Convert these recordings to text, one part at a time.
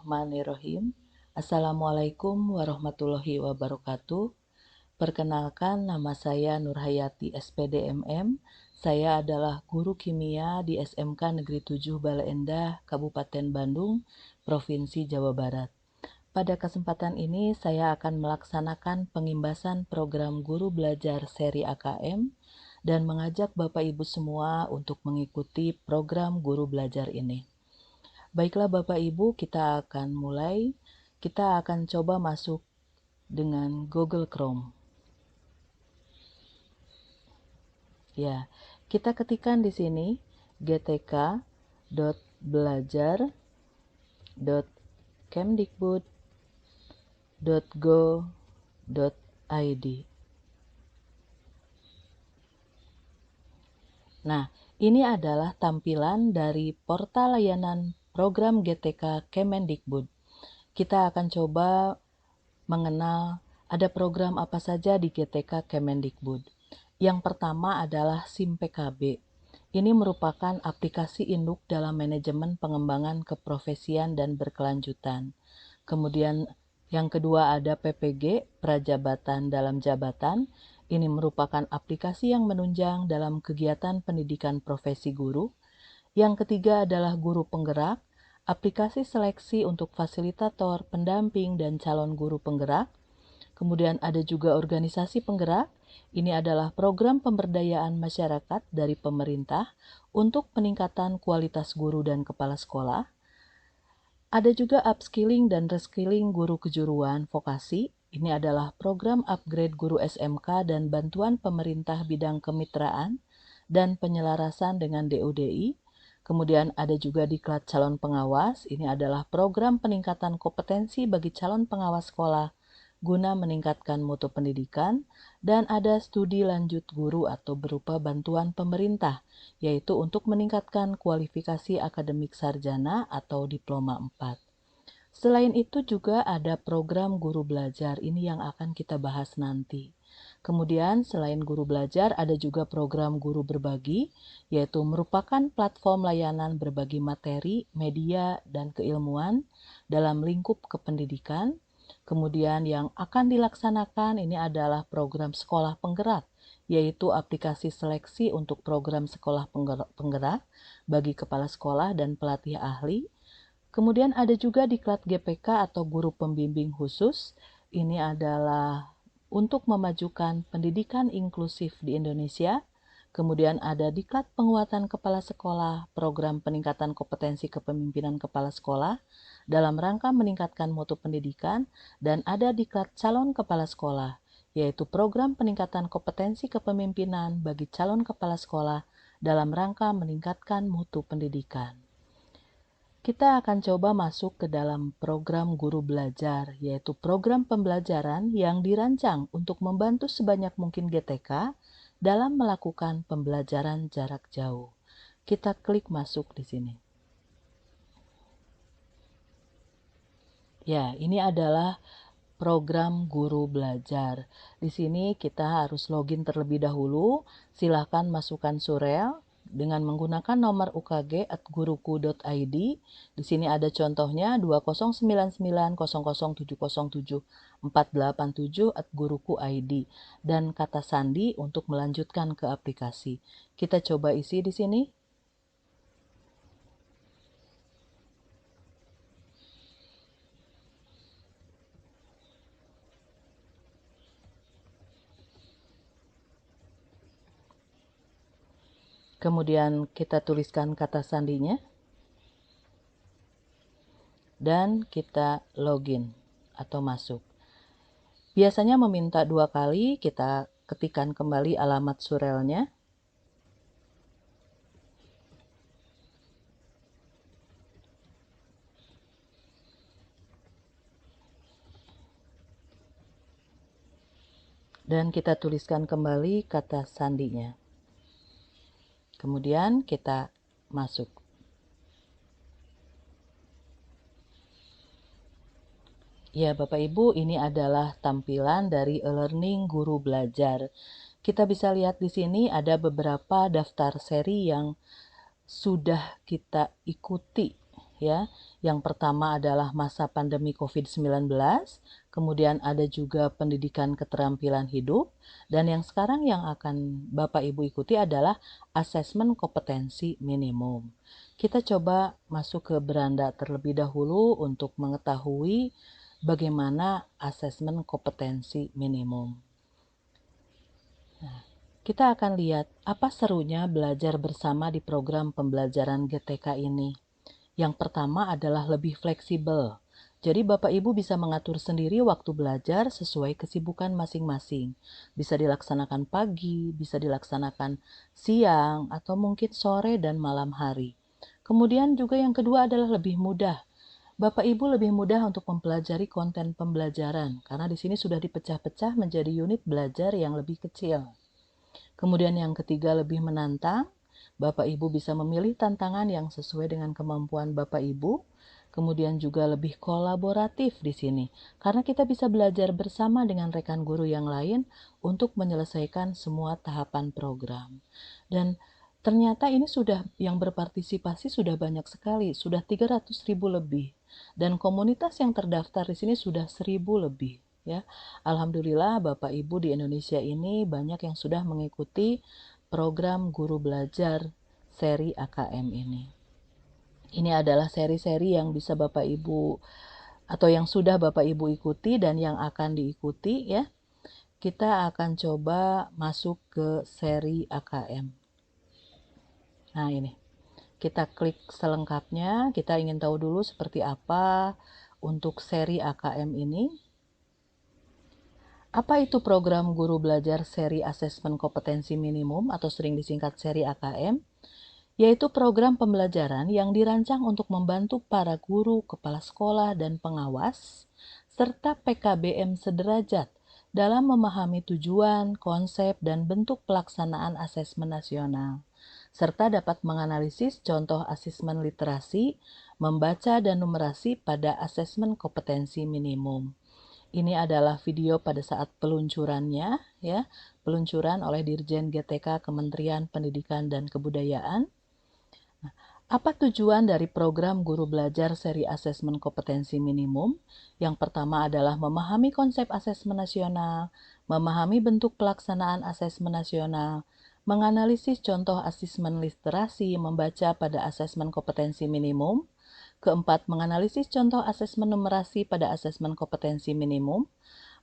Bismillahirrahmanirrahim. Assalamualaikum warahmatullahi wabarakatuh. Perkenalkan, nama saya Nurhayati SPD MM. Saya adalah guru kimia di SMK Negeri 7 Bale Endah, Kabupaten Bandung, Provinsi Jawa Barat. Pada kesempatan ini saya akan melaksanakan pengimbasan program guru belajar seri AKM dan mengajak Bapak Ibu semua untuk mengikuti program guru belajar ini. Baiklah Bapak Ibu, kita akan mulai. Kita akan coba masuk dengan Google Chrome. Ya, kita ketikkan di sini gtk.belajar.kemdikbud.go.id. Nah, ini adalah tampilan dari portal layanan program GTK Kemendikbud. Kita akan coba mengenal ada program apa saja di GTK Kemendikbud. Yang pertama adalah SIM PKB. Ini merupakan aplikasi induk dalam manajemen pengembangan keprofesian dan berkelanjutan. Kemudian yang kedua ada PPG, Prajabatan dalam Jabatan. Ini merupakan aplikasi yang menunjang dalam kegiatan pendidikan profesi guru. Yang ketiga adalah Guru Penggerak, aplikasi seleksi untuk fasilitator, pendamping, dan calon guru penggerak. Kemudian ada juga organisasi penggerak. Ini adalah program pemberdayaan masyarakat dari pemerintah untuk peningkatan kualitas guru dan kepala sekolah. Ada juga upskilling dan reskilling guru kejuruan vokasi. Ini adalah program upgrade guru SMK dan bantuan pemerintah bidang kemitraan dan penyelarasan dengan DODI. Kemudian ada juga diklat calon pengawas. Ini adalah program peningkatan kompetensi bagi calon pengawas sekolah guna meningkatkan mutu pendidikan. Dan ada studi lanjut guru atau berupa bantuan pemerintah, yaitu untuk meningkatkan kualifikasi akademik sarjana atau diploma 4. Selain itu juga ada program guru belajar, ini yang akan kita bahas nanti. Kemudian selain guru belajar ada juga program guru berbagi, yaitu merupakan platform layanan berbagi materi, media, dan keilmuan dalam lingkup kependidikan. Kemudian yang akan dilaksanakan ini adalah program sekolah penggerak, yaitu aplikasi seleksi untuk program sekolah penggerak bagi kepala sekolah dan pelatih ahli. Kemudian ada juga diklat GPK atau guru pembimbing khusus. Ini adalah untuk memajukan pendidikan inklusif di Indonesia. Kemudian ada diklat penguatan kepala sekolah, program peningkatan kompetensi kepemimpinan kepala sekolah dalam rangka meningkatkan mutu pendidikan, dan ada diklat calon kepala sekolah, yaitu program peningkatan kompetensi kepemimpinan bagi calon kepala sekolah dalam rangka meningkatkan mutu pendidikan. Kita akan coba masuk ke dalam program guru belajar, yaitu program pembelajaran yang dirancang untuk membantu sebanyak mungkin GTK dalam melakukan pembelajaran jarak jauh. Kita klik masuk di sini. Ya, ini adalah program guru belajar. Di sini kita harus login terlebih dahulu. Silahkan masukkan surel dengan menggunakan nomor UKG @guruku.id. Di sini ada contohnya 209900707487 @guruku.id dan kata sandi untuk melanjutkan ke aplikasi. Kita coba isi di sini. Kemudian kita tuliskan kata sandinya dan kita login atau masuk. Biasanya meminta 2 kali, kita ketikkan kembali alamat surelnya. Dan kita tuliskan kembali kata sandinya. Kemudian kita masuk. Ya, Bapak Ibu, ini adalah tampilan dari e-learning guru belajar. Kita bisa lihat di sini ada beberapa daftar seri yang sudah kita ikuti, ya. Yang pertama adalah masa pandemi COVID-19, kemudian ada juga pendidikan keterampilan hidup, dan yang sekarang yang akan Bapak Ibu ikuti adalah asesmen kompetensi minimum. Kita coba masuk ke beranda terlebih dahulu untuk mengetahui bagaimana asesmen kompetensi minimum. Nah, kita akan lihat apa serunya belajar bersama di program pembelajaran GTK ini. Yang pertama adalah lebih fleksibel. Jadi Bapak Ibu bisa mengatur sendiri waktu belajar sesuai kesibukan masing-masing. Bisa dilaksanakan pagi, bisa dilaksanakan siang, atau mungkin sore dan malam hari. Kemudian juga yang kedua adalah lebih mudah. Bapak Ibu lebih mudah untuk mempelajari konten pembelajaran karena di sini sudah dipecah-pecah menjadi unit belajar yang lebih kecil. Kemudian yang ketiga lebih menantang. Bapak Ibu bisa memilih tantangan yang sesuai dengan kemampuan Bapak Ibu. Kemudian juga lebih kolaboratif di sini, karena kita bisa belajar bersama dengan rekan guru yang lain untuk menyelesaikan semua tahapan program. Dan ternyata ini sudah yang berpartisipasi sudah banyak sekali, sudah 300.000 lebih. Dan komunitas yang terdaftar di sini sudah 1.000 lebih. Ya, Alhamdulillah Bapak Ibu di Indonesia ini banyak yang sudah mengikuti program guru belajar seri AKM ini. Ini adalah seri-seri yang bisa Bapak Ibu atau yang sudah Bapak Ibu ikuti dan yang akan diikuti ya. Kita akan coba masuk ke seri AKM. Nah, ini. Kita klik selengkapnya. Kita ingin tahu dulu seperti apa untuk seri AKM ini. Apa itu program guru belajar seri asesmen kompetensi minimum atau sering disingkat seri AKM? Yaitu program pembelajaran yang dirancang untuk membantu para guru, kepala sekolah, dan pengawas, serta PKBM sederajat dalam memahami tujuan, konsep, dan bentuk pelaksanaan asesmen nasional, serta dapat menganalisis contoh asesmen literasi, membaca, dan numerasi pada asesmen kompetensi minimum. Ini adalah video pada saat peluncurannya, ya, peluncuran oleh Dirjen GTK Kementerian Pendidikan dan Kebudayaan. Nah, apa tujuan dari program guru belajar seri asesmen kompetensi minimum? Yang pertama adalah memahami konsep asesmen nasional, memahami bentuk pelaksanaan asesmen nasional, menganalisis contoh asesmen literasi, membaca pada asesmen kompetensi minimum. Keempat, menganalisis contoh asesmen numerasi pada asesmen kompetensi minimum,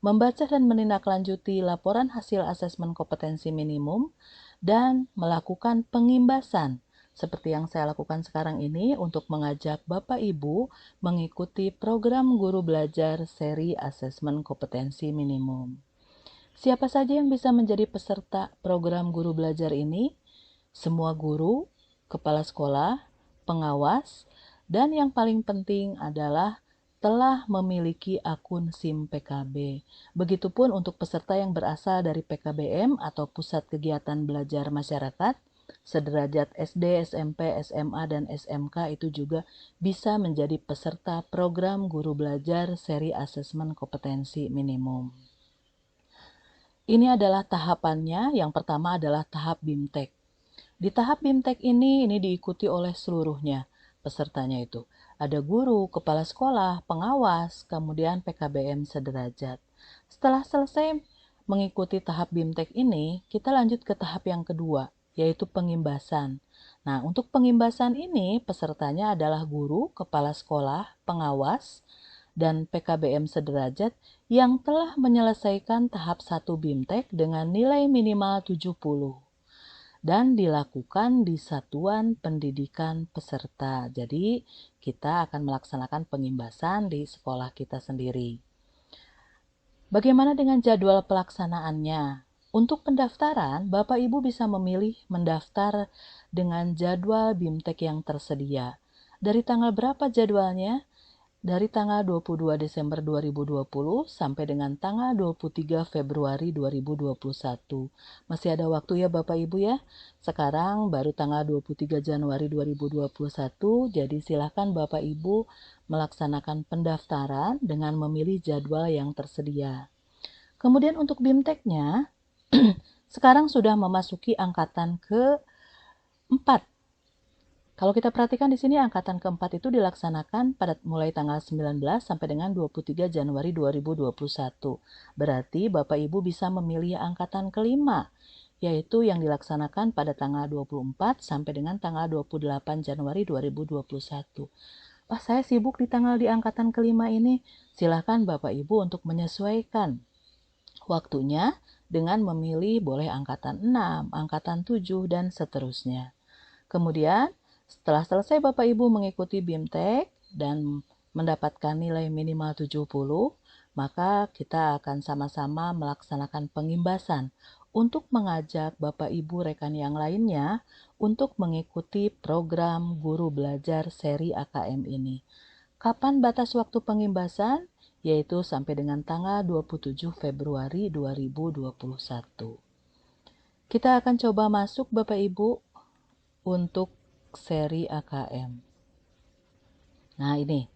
membaca dan menindaklanjuti laporan hasil asesmen kompetensi minimum, dan melakukan pengimbasan seperti yang saya lakukan sekarang ini untuk mengajak Bapak Ibu mengikuti program guru belajar seri asesmen kompetensi minimum. Siapa saja yang bisa menjadi peserta program guru belajar ini? Semua guru, kepala sekolah, pengawas, dan yang paling penting adalah telah memiliki akun SIM PKB. Begitupun untuk peserta yang berasal dari PKBM atau Pusat Kegiatan Belajar Masyarakat, sederajat SD, SMP, SMA, dan SMK itu juga bisa menjadi peserta program guru belajar seri asesmen kompetensi minimum. Ini adalah tahapannya. Yang pertama adalah tahap BIMTEK. Di tahap BIMTEK ini diikuti oleh seluruhnya pesertanya itu. Ada guru, kepala sekolah, pengawas, kemudian PKBM sederajat. Setelah selesai mengikuti tahap BIMTEK ini, kita lanjut ke tahap yang kedua, yaitu pengimbasan. Nah, untuk pengimbasan ini pesertanya adalah guru, kepala sekolah, pengawas, dan PKBM sederajat yang telah menyelesaikan tahap 1 BIMTEK dengan nilai minimal 70 dan dilakukan di satuan pendidikan peserta. Jadi, kita akan melaksanakan pengimbasan di sekolah kita sendiri. Bagaimana dengan jadwal pelaksanaannya? Untuk pendaftaran, Bapak Ibu bisa memilih mendaftar dengan jadwal BIMTEK yang tersedia. Dari tanggal berapa jadwalnya? Dari tanggal 22 Desember 2020 sampai dengan tanggal 23 Februari 2021. Masih ada waktu ya Bapak Ibu ya. Sekarang baru tanggal 23 Januari 2021, jadi silakan Bapak Ibu melaksanakan pendaftaran dengan memilih jadwal yang tersedia. Kemudian untuk BIMTEK-nya, sekarang sudah memasuki angkatan ke-4. Kalau kita perhatikan di sini angkatan keempat itu dilaksanakan pada mulai tanggal 19 sampai dengan 23 Januari 2021. Berarti Bapak Ibu bisa memilih angkatan kelima, yaitu yang dilaksanakan pada tanggal 24 sampai dengan tanggal 28 Januari 2021. Wah, saya sibuk di angkatan kelima ini. Silakan Bapak Ibu untuk menyesuaikan waktunya dengan memilih boleh angkatan 6, angkatan 7, dan seterusnya. Kemudian, setelah selesai Bapak Ibu mengikuti BIMTEK dan mendapatkan nilai minimal 70, maka kita akan sama-sama melaksanakan pengimbasan untuk mengajak Bapak Ibu rekan yang lainnya untuk mengikuti program Guru Belajar seri AKM ini. Kapan batas waktu pengimbasan? Yaitu sampai dengan tanggal 27 Februari 2021. Kita akan coba masuk Bapak Ibu untuk seri AKM. Nah, ini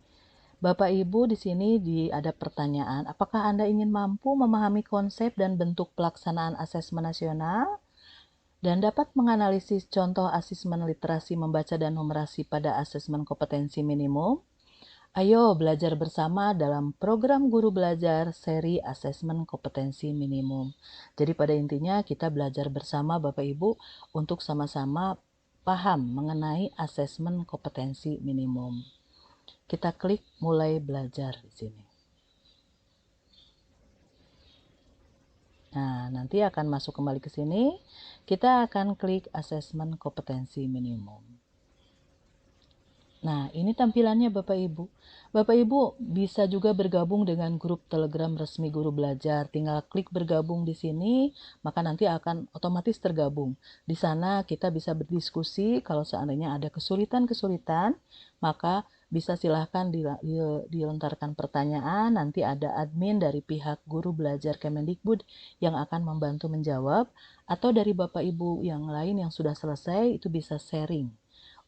Bapak Ibu di sini ada pertanyaan, apakah Anda ingin mampu memahami konsep dan bentuk pelaksanaan asesmen nasional dan dapat menganalisis contoh asesmen literasi membaca dan numerasi pada asesmen kompetensi minimum? Ayo belajar bersama dalam program Guru Belajar seri asesmen kompetensi minimum. Jadi pada intinya kita belajar bersama Bapak Ibu untuk sama-sama paham mengenai asesmen kompetensi minimum. Kita klik mulai belajar di sini. Nah, nanti akan masuk kembali ke sini. Kita akan klik asesmen kompetensi minimum. Nah, ini tampilannya Bapak Ibu. Bapak Ibu bisa juga bergabung dengan grup Telegram resmi Guru Belajar. Tinggal klik bergabung di sini, maka nanti akan otomatis tergabung. Di sana kita bisa berdiskusi, kalau seandainya ada kesulitan-kesulitan, maka bisa silahkan dilontarkan pertanyaan. Nanti ada admin dari pihak Guru Belajar Kemendikbud yang akan membantu menjawab, atau dari Bapak Ibu yang lain yang sudah selesai itu bisa sharing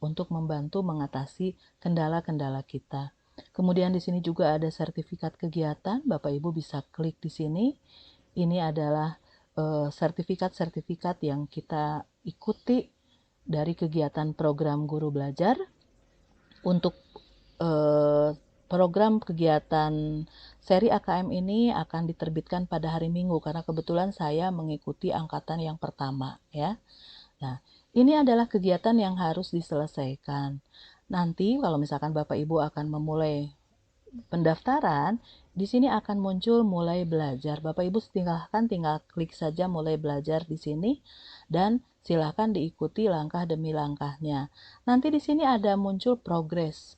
untuk membantu mengatasi kendala-kendala kita. Kemudian di sini juga ada sertifikat kegiatan, Bapak Ibu bisa klik di sini. Ini adalah sertifikat-sertifikat yang kita ikuti dari kegiatan program Guru Belajar. Untuk program kegiatan seri AKM ini akan diterbitkan pada hari Minggu karena kebetulan saya mengikuti angkatan yang pertama ya. Nah, ini adalah kegiatan yang harus diselesaikan. Nanti kalau misalkan Bapak Ibu akan memulai pendaftaran, di sini akan muncul mulai belajar. Bapak Ibu tinggal klik saja mulai belajar di sini dan silakan diikuti langkah demi langkahnya. Nanti di sini ada muncul progres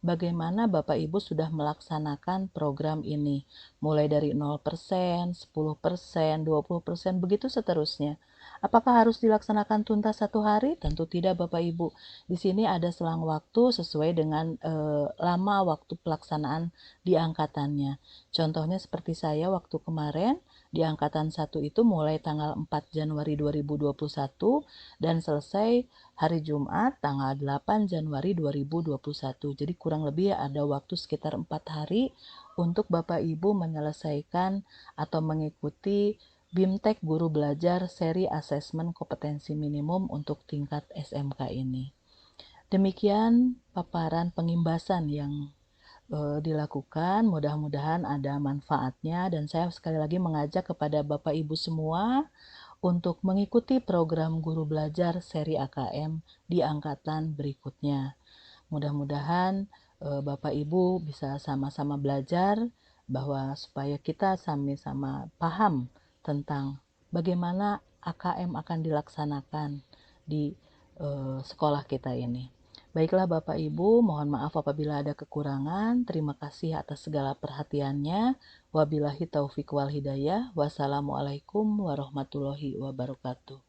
bagaimana Bapak Ibu sudah melaksanakan program ini. Mulai dari 0%, 10%, 20%, begitu seterusnya. Apakah harus dilaksanakan tuntas 1 hari? Tentu tidak Bapak Ibu. Di sini ada selang waktu sesuai dengan lama waktu pelaksanaan di angkatannya. Contohnya seperti saya waktu kemarin di angkatan 1 itu mulai tanggal 4 Januari 2021 dan selesai hari Jumat tanggal 8 Januari 2021. Jadi kurang lebih ada waktu sekitar 4 hari untuk Bapak Ibu menyelesaikan atau mengikuti BIMTEK Guru Belajar seri asesmen kompetensi minimum untuk tingkat SMK ini. Demikian paparan pengimbasan yang dilakukan, mudah-mudahan ada manfaatnya dan saya sekali lagi mengajak kepada Bapak Ibu semua untuk mengikuti program Guru Belajar seri AKM di angkatan berikutnya. Mudah-mudahan Bapak Ibu bisa sama-sama belajar bahwa supaya kita sama-sama paham tentang bagaimana AKM akan dilaksanakan di sekolah kita ini. Baiklah Bapak Ibu, mohon maaf apabila ada kekurangan. Terima kasih atas segala perhatiannya. Wabillahi taufiq wal hidayah. Wassalamualaikum warahmatullahi wabarakatuh.